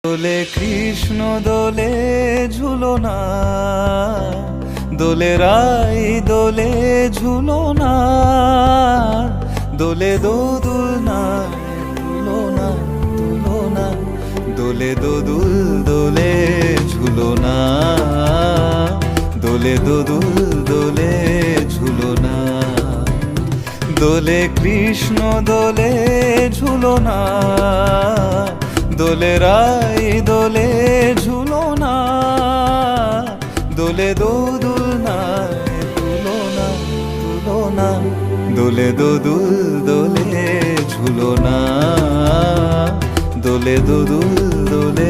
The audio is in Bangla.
দোলে কৃষ্ণ দোলে ঝুলনা, দোলে রাই দোলে ঝুলনা, দোলে দোদুলনা ঝুলনা ঝুলনা, দোলে দোদুল দোলে ঝুলনা, দোলে দোদুল দোলে ঝুলনা। দোলে কৃষ্ণ দোলে ঝুলনা, দোলে রাই দোলে ঝুলনা, দোলে দোদুলনা ঝুলনা ঝুলনা, দোলে দোদুল দোলে ঝুলনা, দোলে দোদুল দোলে